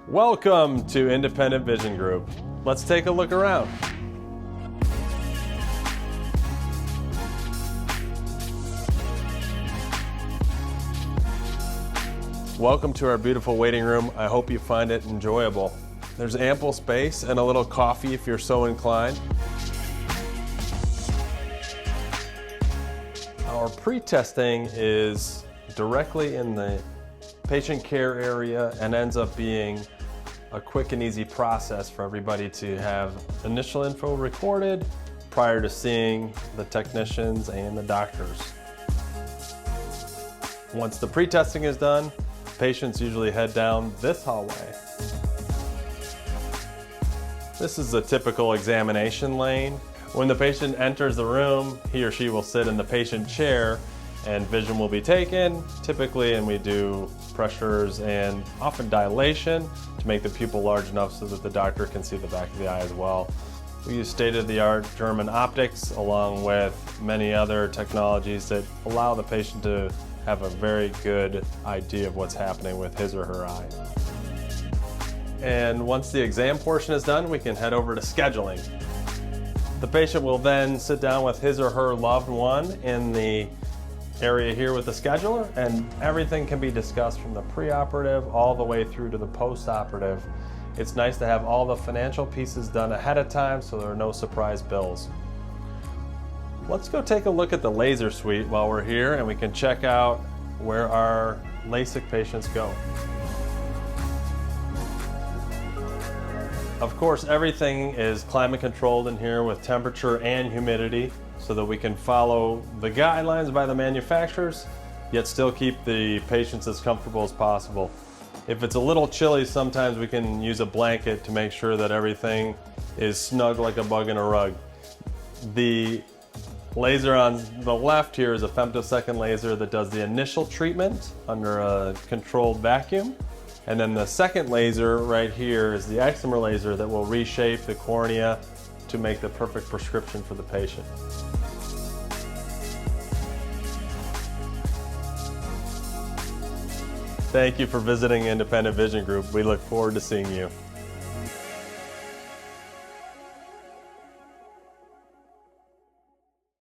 Welcome to Independent Vision Group. Let's take a look around. Welcome to our beautiful waiting room. I hope you find it enjoyable. There's ample space and a little coffee if you're so inclined. Our pre-testing is directly in the patient care area and ends up being a quick and easy process for everybody to have initial info recorded prior to seeing the technicians and the doctors. Once the pre-testing is done, patients usually head down this hallway. This is a typical examination lane. When the patient enters the room, he or she will sit in the patient chair and vision will be taken, typically, and we do pressures and often dilation to make the pupil large enough so that the doctor can see the back of the eye as well. We use state-of-the-art German optics along with many other technologies that allow the patient to have a very good idea of what's happening with his or her eye. And once the exam portion is done, we can head over to scheduling. The patient will then sit down with his or her loved one in the area here with the scheduler, and everything can be discussed from the preoperative all the way through to the postoperative. It's nice to have all the financial pieces done ahead of time so there are no surprise bills. Let's go take a look at the laser suite while we're here, and we can check out where our LASIK patients go. Of course, everything is climate controlled in here with temperature and humidity so that we can follow the guidelines by the manufacturers, yet still keep the patients as comfortable as possible. If it's a little chilly, sometimes we can use a blanket to make sure that everything is snug like a bug in a rug. The laser on the left here is a femtosecond laser that does the initial treatment under a controlled vacuum. And then the second laser right here is the excimer laser that will reshape the cornea to make the perfect prescription for the patient. Thank you for visiting Independent Vision Group. We look forward to seeing you.